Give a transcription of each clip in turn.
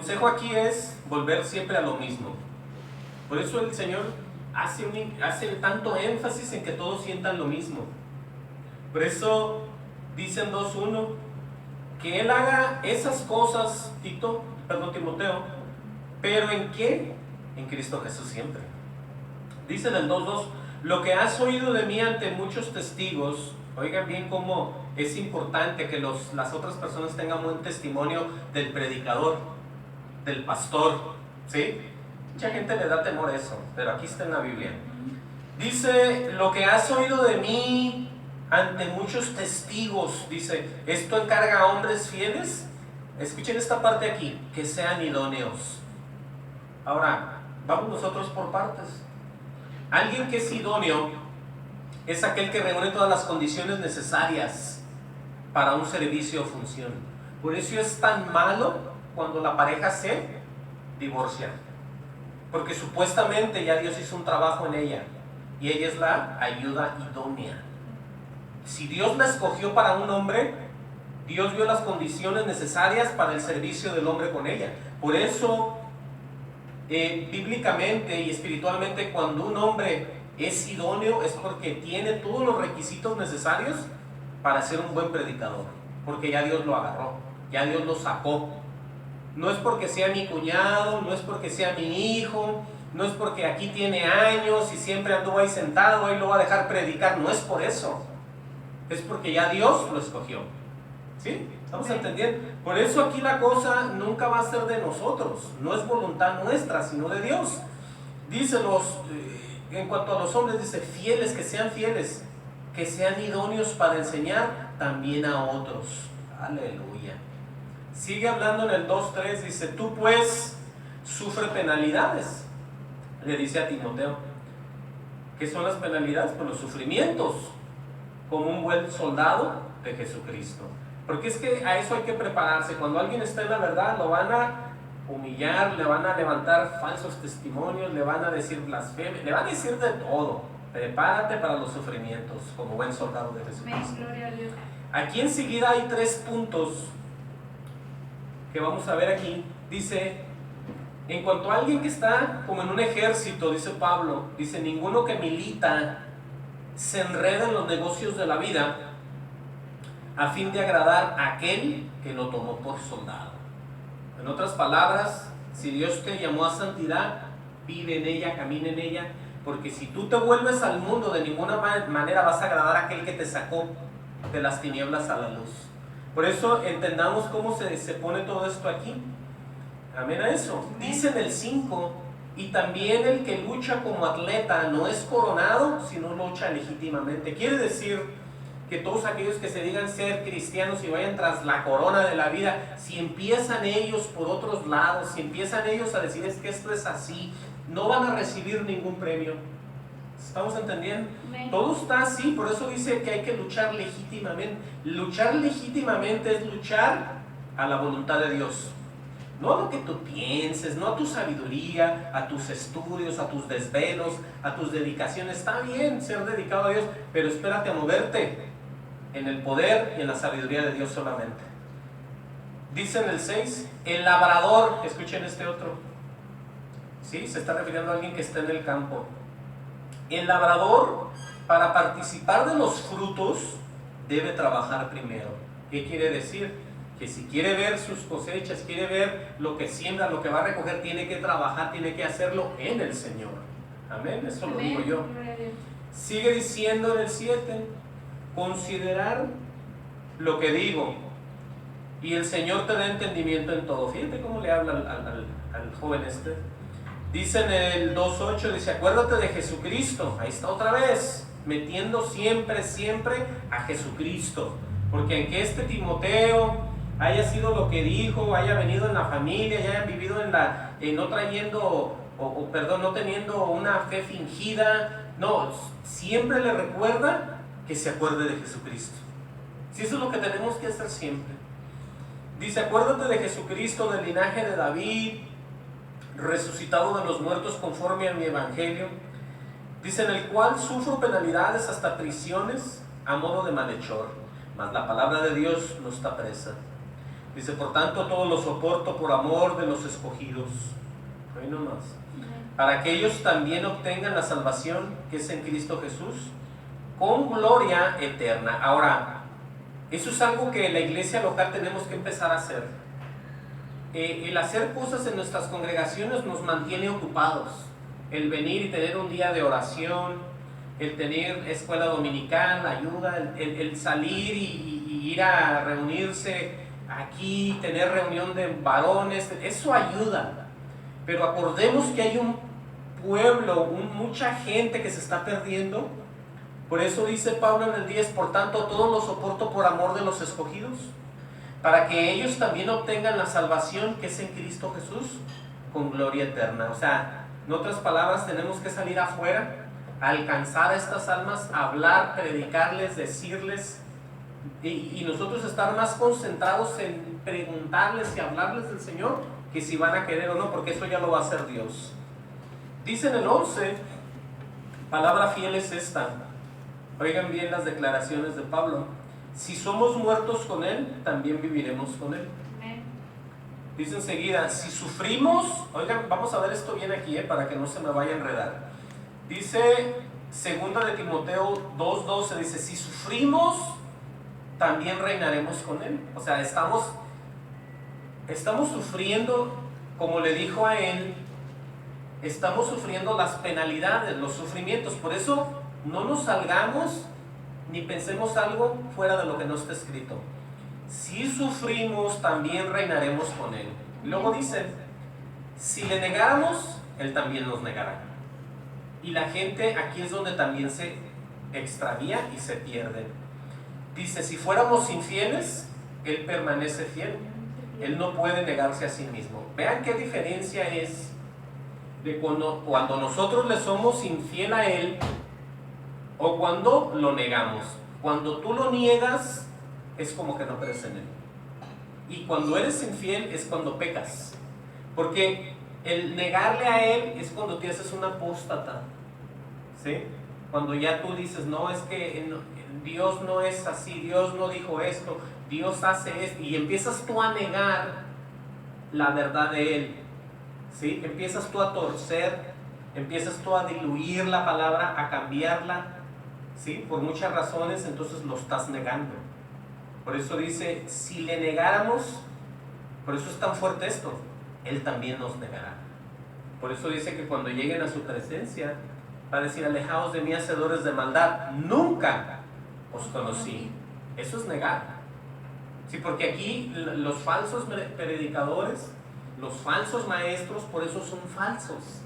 consejo aquí es volver siempre a lo mismo. Por eso el Señor hace tanto énfasis en que todos sientan lo mismo. Por eso dicen 2:1 que Él haga esas cosas, Timoteo, pero ¿en qué? En Cristo Jesús siempre. Dice en el 2:2, lo que has oído de mí ante muchos testigos. Oigan bien cómo es importante que las otras personas tengan buen testimonio del predicador, del pastor, ¿sí? Mucha gente le da temor a eso, pero aquí está en la Biblia. Dice, lo que has oído de mí ante muchos testigos, dice, esto encarga a hombres fieles. Escuchen esta parte aquí, que sean idóneos. Ahora, vamos nosotros por partes. Alguien que es idóneo es aquel que reúne todas las condiciones necesarias para un servicio o función. Por eso es tan malo cuando la pareja se divorcia, porque supuestamente ya Dios hizo un trabajo en ella y ella es la ayuda idónea. Si Dios la escogió para un hombre, Dios vio las condiciones necesarias para el servicio del hombre con ella. Por eso bíblicamente y espiritualmente, cuando un hombre es idóneo es porque tiene todos los requisitos necesarios para ser un buen predicador, porque ya Dios lo agarró, ya Dios lo sacó. No es porque sea mi cuñado, no es porque sea mi hijo, no es porque aquí tiene años y siempre anduvo ahí sentado, ahí lo va a dejar predicar, no es por eso, es porque ya Dios lo escogió. ¿Sí? ¿Estamos entendiendo? Por eso aquí la cosa nunca va a ser de nosotros, no es voluntad nuestra, sino de Dios. Dice en cuanto a los hombres, dice fieles, que sean idóneos para enseñar también a otros. Aleluya. Sigue hablando en el 2:3, dice, tú pues sufre penalidades. Le dice a Timoteo, ¿qué son las penalidades? Pues los sufrimientos, como un buen soldado de Jesucristo. Porque es que a eso hay que prepararse. Cuando alguien está en la verdad, lo van a humillar, le van a levantar falsos testimonios, le van a decir blasfemia, le van a decir de todo. Prepárate para los sufrimientos como buen soldado de Jesucristo. Aquí enseguida hay 3 puntos que vamos a ver aquí. Dice, en cuanto a alguien que está como en un ejército, dice Pablo, dice, ninguno que milita se enreda en los negocios de la vida a fin de agradar a aquel que lo tomó por soldado. En otras palabras, si Dios te llamó a santidad, vive en ella, camina en ella, porque si tú te vuelves al mundo, de ninguna manera vas a agradar a aquel que te sacó de las tinieblas a la luz. Por eso entendamos cómo se pone todo esto aquí. Amén a eso. Dice en el 5, y también el que lucha como atleta no es coronado, sino lucha legítimamente. Quiere decir que todos aquellos que se digan ser cristianos y vayan tras la corona de la vida, si empiezan ellos por otros lados, si empiezan ellos a decir es que esto es así, no van a recibir ningún premio. ¿Estamos entendiendo? Todo está así, por eso dice que hay que luchar legítimamente. Luchar legítimamente es luchar a la voluntad de Dios. No a lo que tú pienses, no a tu sabiduría, a tus estudios, a tus desvelos, a tus dedicaciones. Está bien ser dedicado a Dios, pero espérate a moverte en el poder y en la sabiduría de Dios solamente. Dice en el 6, el labrador, escuchen este otro. ¿Sí? Se está refiriendo a alguien que está en el campo. El labrador, para participar de los frutos, debe trabajar primero. ¿Qué quiere decir? Que si quiere ver sus cosechas, quiere ver lo que siembra, lo que va a recoger, tiene que trabajar, tiene que hacerlo en el Señor. Amén, eso lo digo yo. Sigue diciendo en el 7, considerar lo que digo, y el Señor te da entendimiento en todo. Fíjate cómo le habla al joven este. Dice en el 2:8, dice, acuérdate de Jesucristo. Ahí está otra vez, metiendo siempre a Jesucristo. Porque aunque este Timoteo haya sido lo que dijo, haya venido en la familia, y haya vivido no teniendo una fe fingida, no, siempre le recuerda que se acuerde de Jesucristo. Si eso es lo que tenemos que hacer siempre. Dice, acuérdate de Jesucristo, del linaje de David, resucitado de los muertos conforme a mi evangelio. Dice, en el cual sufro penalidades hasta prisiones a modo de malhechor, mas la palabra de Dios no está presa. Dice, por tanto, todo lo soporto por amor de los escogidos. Ahí nomás. Para que ellos también obtengan la salvación que es en Cristo Jesús, con gloria eterna. Ahora, eso es algo que en la iglesia local tenemos que empezar a hacer. El hacer cosas en nuestras congregaciones nos mantiene ocupados. El venir y tener un día de oración, el tener escuela dominical, ayuda, el salir y ir a reunirse aquí, tener reunión de varones, eso ayuda. Pero acordemos que hay un pueblo, mucha gente que se está perdiendo. Por eso dice Pablo en el 10, por tanto todo lo soporto por amor de los escogidos, para que ellos también obtengan la salvación que es en Cristo Jesús, con gloria eterna. O sea, en otras palabras, tenemos que salir afuera, a alcanzar a estas almas, hablar, predicarles, decirles, y nosotros estar más concentrados en preguntarles y hablarles del Señor, que si van a querer o no, porque eso ya lo va a hacer Dios. Dice en el 11, palabra fiel es esta. Oigan bien las declaraciones de Pablo. Si somos muertos con Él, también viviremos con Él. Dice enseguida, si sufrimos, oigan, vamos a ver esto bien aquí, para que no se me vaya a enredar. Dice, segunda de Timoteo 2:12, dice, si sufrimos, también reinaremos con Él. O sea, estamos sufriendo, como le dijo a él, estamos sufriendo las penalidades, los sufrimientos. Por eso no nos salgamos ni pensemos algo fuera de lo que no está escrito. Si sufrimos, también reinaremos con Él. Y luego dice, si le negáramos, Él también nos negará. Y la gente aquí es donde también se extravía y se pierde. Dice, si fuéramos infieles, Él permanece fiel. Él no puede negarse a sí mismo. Vean qué diferencia es de cuando nosotros le somos infiel a Él o cuando lo negamos. Cuando tú lo niegas, es como que no crees en Él. Y cuando eres infiel es cuando pecas. Porque el negarle a Él es cuando te haces un apóstata. ¿Sí? Cuando ya tú dices, no, es que Dios no es así, Dios no dijo esto, Dios hace esto, y empiezas tú a negar la verdad de Él. ¿Sí? Empiezas tú a torcer, empiezas tú a diluir la palabra, a cambiarla, ¿sí? Por muchas razones, entonces lo estás negando. Por eso dice, si le negáramos, por eso es tan fuerte esto, Él también nos negará. Por eso dice que cuando lleguen a su presencia, va a decir, alejaos de mí, hacedores de maldad, nunca os conocí. Eso es negar. Sí, porque aquí los falsos predicadores, los falsos maestros, por eso son falsos.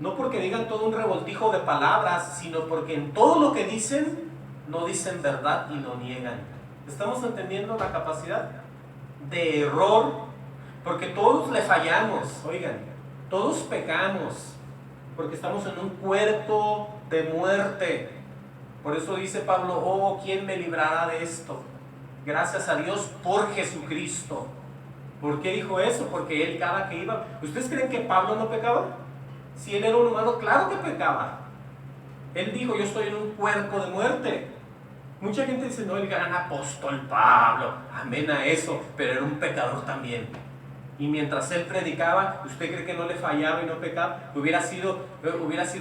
No porque digan todo un revoltijo de palabras, sino porque en todo lo que dicen, no dicen verdad y lo niegan. ¿Estamos entendiendo la capacidad de error? Porque todos le fallamos, oigan, todos pecamos, porque estamos en un cuerpo de muerte. Por eso dice Pablo, oh, ¿quién me librará de esto? Gracias a Dios por Jesucristo. ¿Por qué dijo eso? Porque él cada que iba... ¿Ustedes creen que Pablo no pecaba? Si él era un humano, claro que pecaba. Él dijo, yo estoy en un cuerpo de muerte. Mucha gente dice, no, el gran apóstol Pablo, amén a eso, pero era un pecador también. Y mientras él predicaba, ¿usted cree que no le fallaba y no pecaba? Hubiera sido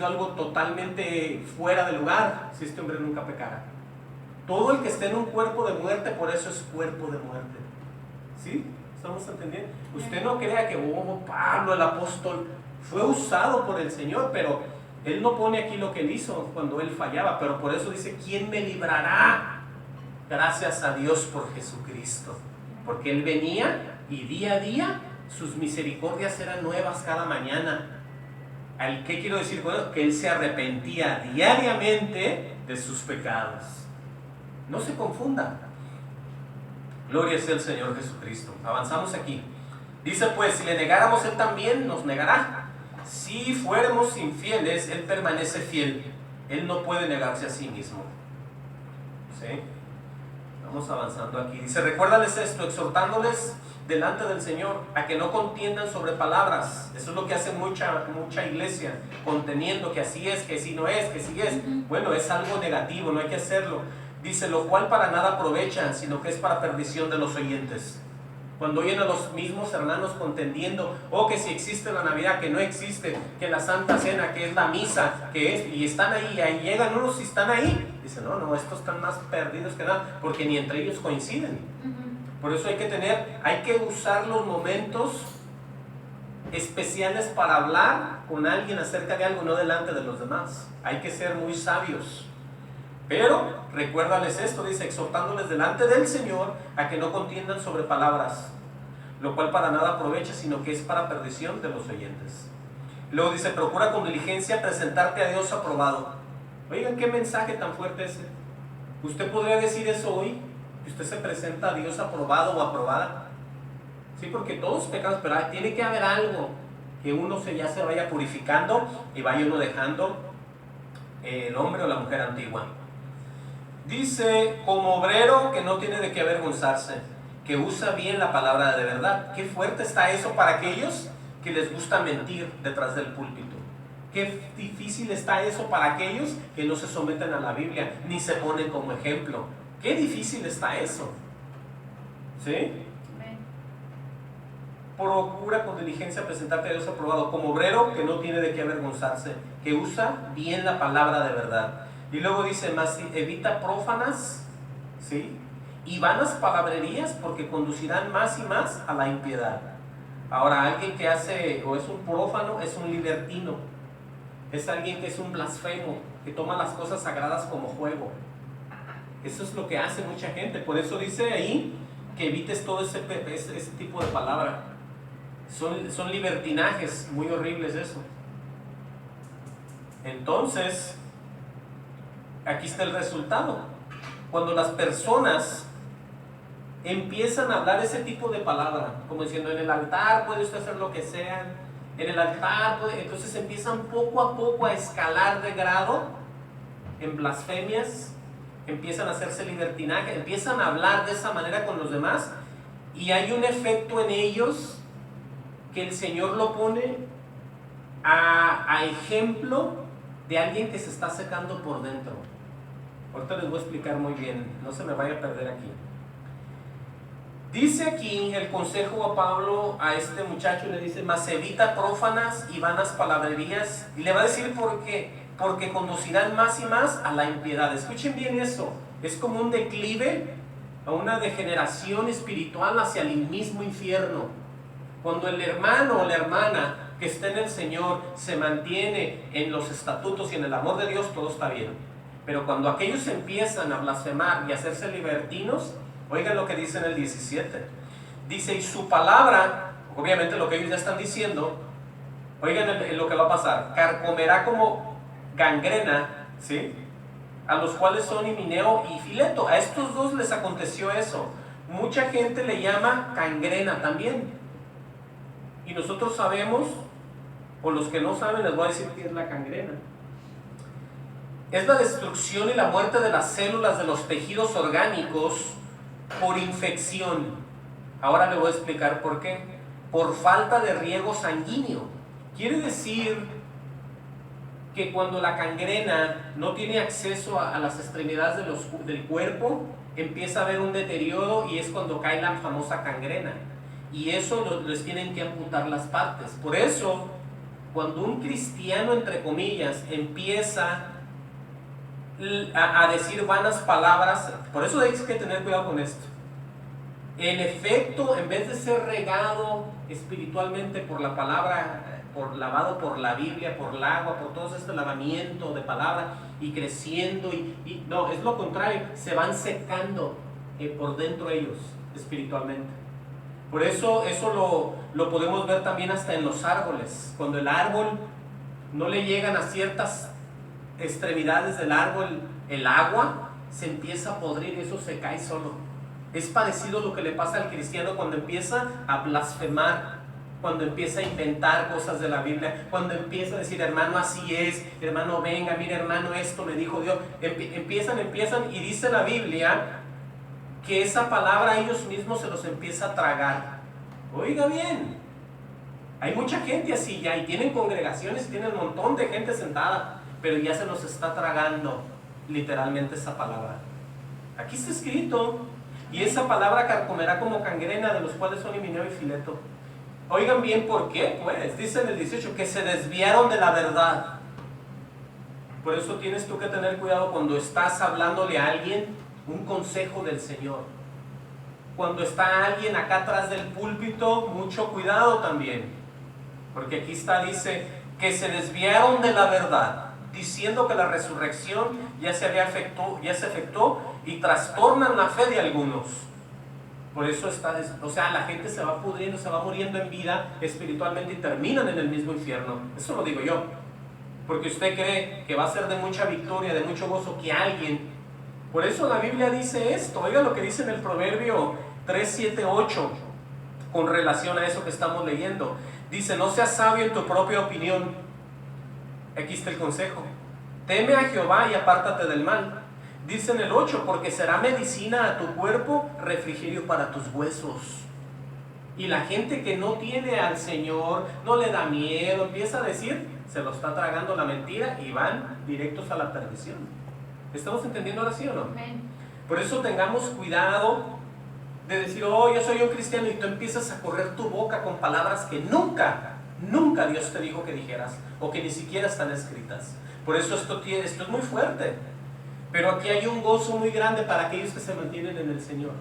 algo totalmente fuera de lugar si este hombre nunca pecara. Todo el que esté en un cuerpo de muerte, por eso es cuerpo de muerte. ¿Sí? ¿Estamos entendiendo? Usted no crea que Pablo, el apóstol, fue usado por el Señor, pero él no pone aquí lo que él hizo cuando él fallaba, pero por eso dice, ¿quién me librará? Gracias a Dios por Jesucristo. Porque él venía y día a día sus misericordias eran nuevas cada mañana. ¿Qué quiero decir con eso? Que él se arrepentía diariamente de sus pecados. No se confunda. Gloria sea el Señor Jesucristo. Avanzamos aquí. Dice pues, si le negáramos, Él también nos negará. Si fuéramos infieles, Él permanece fiel. Él no puede negarse a sí mismo. ¿Sí? Vamos avanzando aquí. Dice, recuérdales esto, exhortándoles delante del Señor a que no contiendan sobre palabras. Eso es lo que hace mucha iglesia, conteniendo que así es, que si no es, que sí es. Bueno, es algo negativo, no hay que hacerlo. Dice, lo cual para nada aprovecha, sino que es para perdición de los oyentes. Cuando oyen a los mismos hermanos contendiendo, o que si existe la Navidad, que no existe, que la Santa Cena, que es la misa, que es, y están ahí llegan unos y están ahí, dicen, no, estos están más perdidos que nada, porque ni entre ellos coinciden. Por eso hay que usar los momentos especiales para hablar con alguien acerca de algo, no delante de los demás. Hay que ser muy sabios. Pero recuérdales esto, dice, exhortándoles delante del Señor a que no contiendan sobre palabras, lo cual para nada aprovecha, sino que es para perdición de los oyentes. Luego dice, procura con diligencia presentarte a Dios aprobado. Oigan, qué mensaje tan fuerte ese. Usted podría decir eso hoy, que usted se presenta a Dios aprobado o aprobada. Sí, porque todos pecamos, pero tiene que haber algo que uno ya se vaya purificando y vaya uno dejando el hombre o la mujer antigua. Dice, como obrero que no tiene de qué avergonzarse, que usa bien la palabra de verdad. Qué fuerte está eso para aquellos que les gusta mentir detrás del púlpito. Qué difícil está eso para aquellos que no se someten a la Biblia, ni se ponen como ejemplo. Qué difícil está eso. ¿Sí? Procura con diligencia presentarte a Dios aprobado, como obrero que no tiene de qué avergonzarse, que usa bien la palabra de verdad. Y luego dice más, evita prófanas, ¿sí?, y vanas palabrerías, porque conducirán más y más a la impiedad. Ahora, alguien que hace o es un prófano es un libertino, es alguien que es un blasfemo, que toma las cosas sagradas como juego. Eso es lo que hace mucha gente. Por eso dice ahí que evites todo ese tipo de palabra. Son libertinajes muy horribles eso. Entonces, aquí está el resultado. Cuando las personas empiezan a hablar ese tipo de palabra, como diciendo, en el altar puede usted hacer lo que sea, en el altar entonces empiezan poco a poco a escalar de grado en blasfemias, empiezan a hacerse libertinaje, empiezan a hablar de esa manera con los demás, y hay un efecto en ellos que el Señor lo pone a ejemplo de alguien que se está secando por dentro. Ahorita les voy a explicar muy bien, no se me vaya a perder aquí. Dice aquí el consejo a Pablo a este muchacho, le dice, mas evita prófanas y vanas palabrerías, y le va a decir por qué, porque conducirán más y más a la impiedad. Escuchen bien eso, es como un declive, a una degeneración espiritual hacia el mismo infierno. Cuando el hermano o la hermana que está en el Señor se mantiene en los estatutos y en el amor de Dios, todo está bien. Pero cuando aquellos empiezan a blasfemar y a hacerse libertinos, oigan lo que dice en el 17. Dice, y su palabra, obviamente lo que ellos ya están diciendo, oigan lo que va a pasar, carcomerá como gangrena, ¿sí?, a los cuales son Himeneo y Fileto. A estos dos les aconteció eso. Mucha gente le llama gangrena también. Y nosotros sabemos, o los que no saben les voy a decir qué es la gangrena. Es la destrucción y la muerte de las células de los tejidos orgánicos por infección. Ahora le voy a explicar por qué. Por falta de riego sanguíneo. Quiere decir que cuando la gangrena no tiene acceso a las extremidades del cuerpo, empieza a haber un deterioro, y es cuando cae la famosa gangrena. Y eso les tienen que amputar las partes. Por eso, cuando un cristiano, entre comillas, empieza a decir vanas palabras, por eso hay que tener cuidado con esto. En efecto, en vez de ser regado espiritualmente por la palabra, lavado por la Biblia, por el agua, por todo este lavamiento de palabra, y creciendo, no, es lo contrario, se van secando por dentro ellos espiritualmente. Por eso lo podemos ver también hasta en los árboles. Cuando el árbol no le llegan a ciertas extremidades del árbol el agua, se empieza a podrir y eso se cae solo. Es parecido lo que le pasa al cristiano cuando empieza a blasfemar, cuando empieza a inventar cosas de la Biblia, cuando empieza a decir, hermano, así es, hermano, venga, mire, hermano, esto me dijo Dios. Empiezan, y dice la Biblia que esa palabra a ellos mismos se los empieza a tragar. Oiga bien, hay mucha gente así ya, y tienen congregaciones, y tienen un montón de gente sentada, pero ya se los está tragando literalmente esa palabra. Aquí está escrito. y esa palabra carcomerá como gangrena, de los cuales son Himeneo y Fileto. Oigan bien, ¿por qué? Pues dice en el 18 que se desviaron de la verdad. Por eso tienes tú que tener cuidado cuando estás hablándole a alguien un consejo del Señor. Cuando está alguien acá atrás del púlpito, mucho cuidado también. Porque aquí está, dice, que se desviaron de la verdad, diciendo que la resurrección ya se efectuó y trastornan la fe de algunos. Por eso está, o sea, la gente se va pudriendo, se va muriendo en vida espiritualmente y terminan en el mismo infierno. Eso lo digo yo. Porque usted cree que va a ser de mucha victoria, de mucho gozo que alguien. Por eso la Biblia dice esto. Oiga lo que dice en el Proverbio 3, 7, 8 con relación a eso que estamos leyendo. Dice, no seas sabio en tu propia opinión. Aquí está el consejo. Teme a Jehová y apártate del mal. Dice en el 8, porque será medicina a tu cuerpo, refrigerio para tus huesos. Y la gente que no tiene al Señor, no le da miedo, empieza a decir, se lo está tragando la mentira y van directos a la perdición. ¿Estamos entendiendo ahora sí o no? Amén. Por eso tengamos cuidado de decir, oh, yo soy un cristiano, y tú empiezas a correr tu boca con palabras que nunca Dios te dijo que dijeras, o que ni siquiera están escritas. Por eso esto es muy fuerte. Pero aquí hay un gozo muy grande para aquellos que se mantienen en el Señor.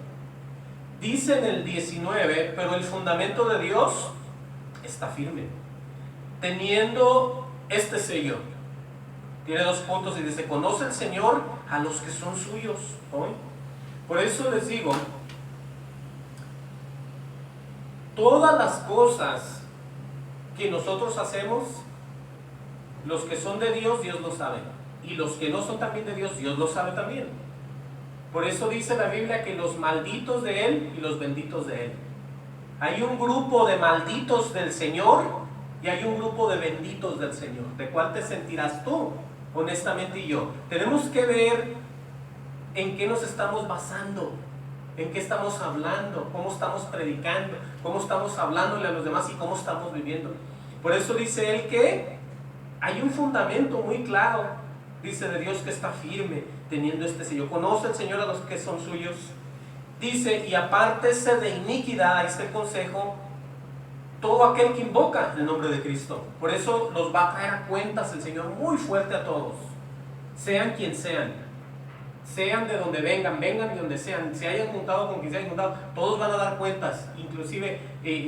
Dice en el 19, pero el fundamento de Dios está firme, teniendo este sello. Tiene 2 puntos y dice, conoce el Señor a los que son suyos. ¿Hoy? Por eso les digo, todas las cosas que nosotros hacemos, los que son de Dios, Dios lo sabe. Y los que no son también de Dios, Dios lo sabe también. Por eso dice la Biblia que los malditos de Él y los benditos de Él. Hay un grupo de malditos del Señor y hay un grupo de benditos del Señor. ¿De cuál te sentirás tú? Honestamente, y yo. Tenemos que ver en qué nos estamos basando, en qué estamos hablando, cómo estamos predicando, cómo estamos hablándole a los demás y cómo estamos viviendo. Por eso dice Él que hay un fundamento muy claro. Dice de Dios que está firme, teniendo este sello. Conoce el Señor a los que son suyos. Dice, y apártese de iniquidad, ahí está el consejo, todo aquel que invoca el nombre de Cristo. Por eso los va a traer a cuentas el Señor muy fuerte a todos. Sean quien sean. Sean de donde vengan de donde sean. Se hayan juntado con quien se hayan juntado, todos van a dar cuentas. Inclusive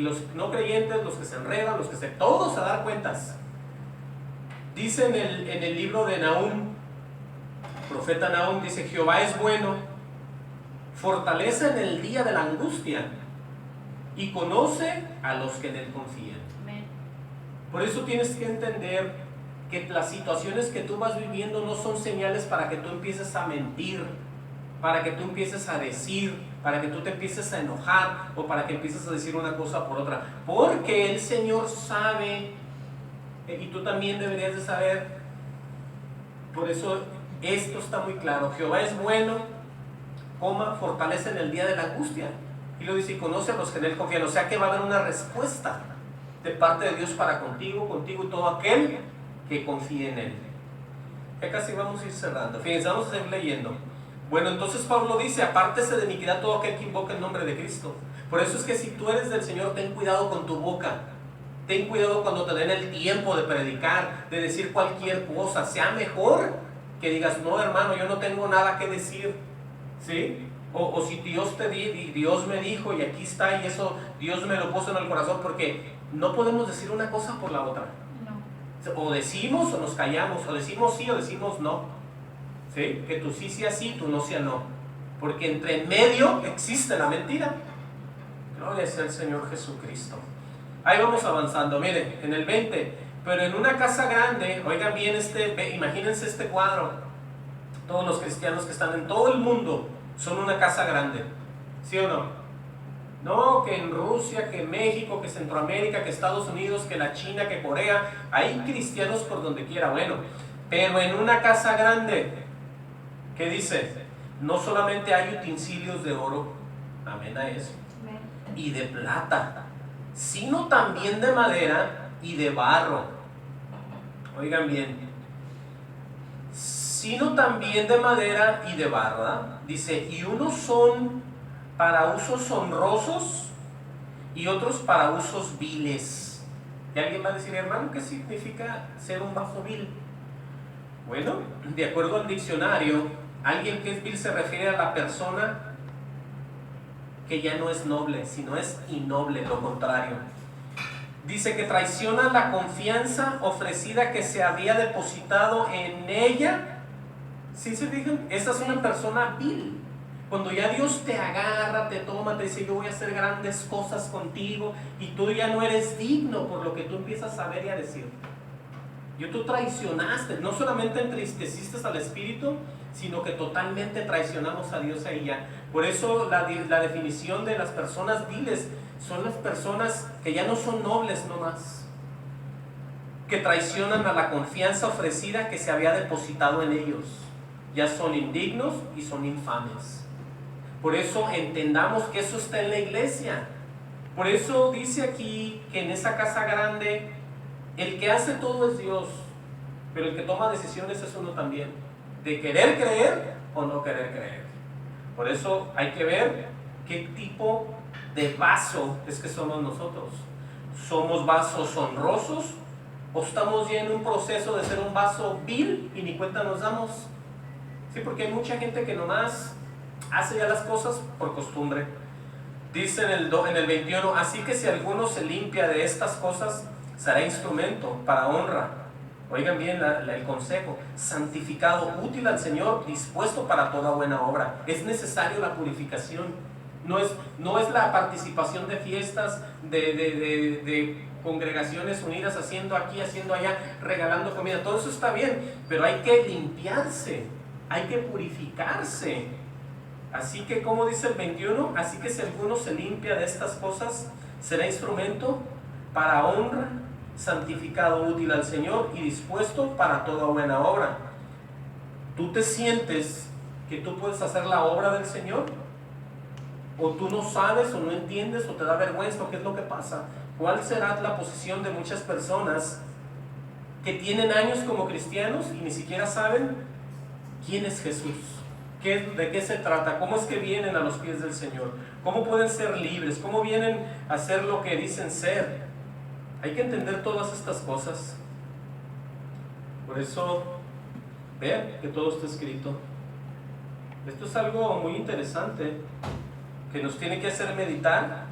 los no creyentes, los que se enredan, todos a dar cuentas. Dice en el libro de Nahum, profeta Nahum, dice, Jehová es bueno, fortalece en el día de la angustia y conoce a los que en Él confían. Amén. Por eso tienes que entender que las situaciones que tú vas viviendo no son señales para que tú empieces a mentir, para que tú empieces a decir, para que tú te empieces a enojar o para que empieces a decir una cosa por otra, porque el Señor sabe. Y tú también deberías de saber. Por eso esto está muy claro. Jehová es bueno, fortalece en el día de la angustia. Y lo dice, y conoce a los que en Él confían. O sea que va a haber una respuesta de parte de Dios para contigo y todo aquel que confíe en Él. Ya casi vamos a ir cerrando. Fíjense, vamos a seguir leyendo. Bueno, entonces Pablo dice, apártese de iniquidad todo aquel que invoca el nombre de Cristo. Por eso es que si tú eres del Señor, ten cuidado con tu boca. Ten cuidado cuando te den el tiempo de predicar, de decir cualquier cosa. Sea mejor que digas, no hermano, yo no tengo nada que decir, ¿sí? O si Dios Dios me dijo y aquí está y eso Dios me lo puso en el corazón, porque no podemos decir una cosa por la otra. No. O decimos o nos callamos, o decimos sí o decimos no, ¿sí? Que tú sí sea sí, tú no sea no, porque entre medio existe la mentira. Gloria sea el Señor Jesucristo. Ahí vamos avanzando, miren, en el 20, pero en una casa grande, oigan bien imagínense este cuadro, todos los cristianos que están en todo el mundo son una casa grande, ¿sí o no? No, que en Rusia, que en México, que Centroamérica, que Estados Unidos, que la China, que Corea, hay cristianos por donde quiera, bueno, pero en una casa grande, ¿qué dice? No solamente hay utensilios de oro, amén a eso, y de plata, sino también de madera y de barro. Oigan bien, sino también de madera y de barro, ¿verdad? Dice, y unos son para usos honrosos y otros para usos viles. Y alguien va a decir, hermano, ¿qué significa ser un vaso vil? Bueno, de acuerdo al diccionario, alguien que es vil se refiere a la persona que ya no es noble, sino es innoble, lo contrario. Dice que traiciona la confianza ofrecida que se había depositado en ella. ¿Sí se fijan? Esa es una persona vil. Cuando ya Dios te agarra, te toma, te dice, yo voy a hacer grandes cosas contigo, y tú ya no eres digno por lo que tú empiezas a ver y a decir. Tú traicionaste, no solamente entristeciste al Espíritu, sino que totalmente traicionamos a Dios a ella. Por eso la definición de las personas viles son las personas que ya no son nobles nomás, que traicionan a la confianza ofrecida que se había depositado en ellos. Ya son indignos y son infames. Por eso entendamos que eso está en la iglesia. Por eso dice aquí que en esa casa grande el que hace todo es Dios, pero el que toma decisiones es uno también, de querer creer o no querer creer. Por eso hay que ver qué tipo de vaso es que somos nosotros. ¿Somos vasos honrosos o estamos ya en un proceso de ser un vaso vil y ni cuenta nos damos? Sí, porque hay mucha gente que nomás hace ya las cosas por costumbre. Dice en el 21, así que si alguno se limpia de estas cosas, será instrumento para honra. Oigan bien el consejo: santificado, útil al Señor, dispuesto para toda buena obra. Es necesario la purificación. No es la participación de fiestas, de congregaciones unidas, haciendo aquí, haciendo allá, regalando comida. Todo eso está bien, pero hay que limpiarse, hay que purificarse. Así que, como dice el 21, así que si alguno se limpia de estas cosas, será instrumento para honra, santificado, útil al Señor y dispuesto para toda buena obra. ¿Tú te sientes que tú puedes hacer la obra del Señor? ¿O tú no sabes o no entiendes o te da vergüenza? ¿Qué es lo que pasa? ¿Cuál será la posición de muchas personas que tienen años como cristianos y ni siquiera saben quién es Jesús? ¿De qué se trata? ¿Cómo es que vienen a los pies del Señor? ¿Cómo pueden ser libres? ¿Cómo vienen a ser lo que dicen ser? Hay que entender todas estas cosas. Por eso, vean que todo está escrito. Esto es algo muy interesante que nos tiene que hacer meditar.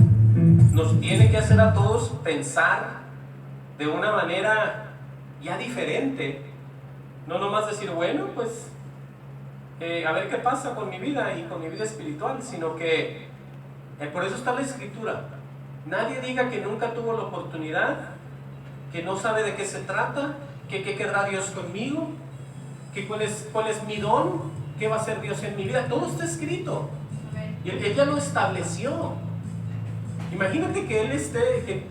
Nos tiene que hacer a todos pensar de una manera ya diferente. No nomás decir, bueno, pues a ver qué pasa con mi vida y con mi vida espiritual, sino que por eso está la Escritura. Nadie diga que nunca tuvo la oportunidad, que no sabe de qué se trata, que qué querrá Dios conmigo, que cuál es mi don, qué va a hacer Dios en mi vida. Todo está escrito. Y Él ya lo estableció. Imagínate que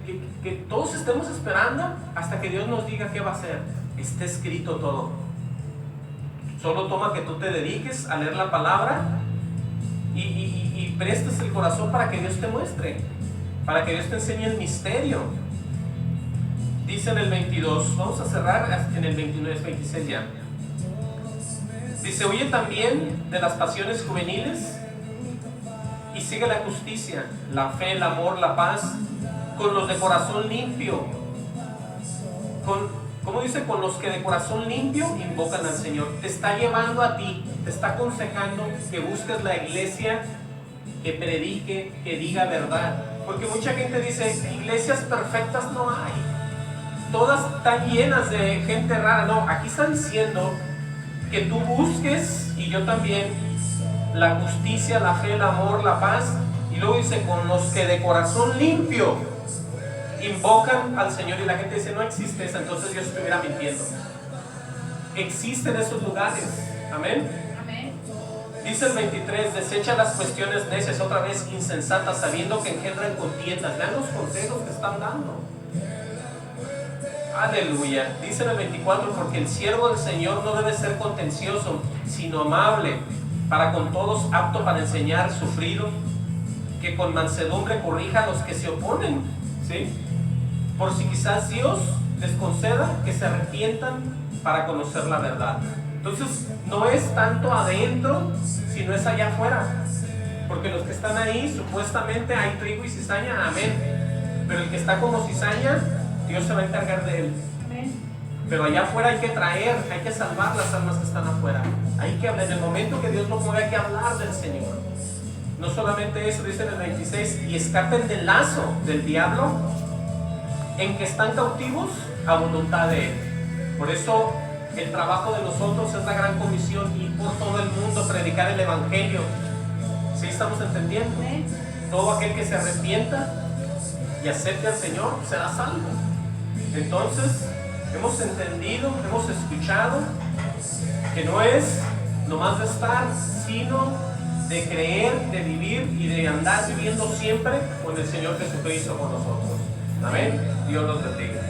que todos estemos esperando hasta que Dios nos diga qué va a hacer. Está escrito todo. Solo toma que tú te dediques a leer la palabra y prestes el corazón para que Dios te muestre, para que Dios te enseñe el misterio. Dice en el 22, vamos a cerrar en el 29, 26 ya. Dice, huye también de las pasiones juveniles y sigue la justicia, la fe, el amor, la paz, con los de corazón limpio. ¿Cómo dice? Con los que de corazón limpio invocan al Señor. Te está llevando a ti, te está aconsejando que busques la iglesia que predique, que diga verdad. Porque mucha gente dice, iglesias perfectas no hay, todas están llenas de gente rara. No, aquí está diciendo que tú busques, y yo también, la justicia, la fe, el amor, la paz. Y luego dice, con los que de corazón limpio invocan al Señor. Y la gente dice, no existe esa, entonces yo estuviera mintiendo. Existen esos lugares. Amén. Dice el 23, desecha las cuestiones necias, otra vez insensatas, sabiendo que engendran contiendas. Vean los consejos que están dando. Aleluya. Dice en el 24, porque el siervo del Señor no debe ser contencioso, sino amable, para con todos apto para enseñar, sufrido, que con mansedumbre corrija a los que se oponen, ¿sí? Por si quizás Dios les conceda que se arrepientan para conocer la verdad. Entonces, no es tanto adentro, sino es allá afuera. Porque los que están ahí, supuestamente hay trigo y cizaña, amén. Pero el que está como cizaña, Dios se va a encargar de él. Pero allá afuera hay que traer, hay que salvar las almas que están afuera. Hay que hablar, en el momento que Dios lo mueve, hay que hablar del Señor. No solamente eso, dice en el 26, y escapen del lazo del diablo en que están cautivos a voluntad de Él. Por eso el trabajo de nosotros es la gran comisión, ir por todo el mundo, predicar el Evangelio. ¿Sí estamos entendiendo? Todo aquel que se arrepienta y acepte al Señor será salvo. Entonces, hemos entendido, hemos escuchado que no es nomás de estar, sino de creer, de vivir y de andar viviendo siempre con el Señor Jesucristo con nosotros. Amén. Dios los bendiga.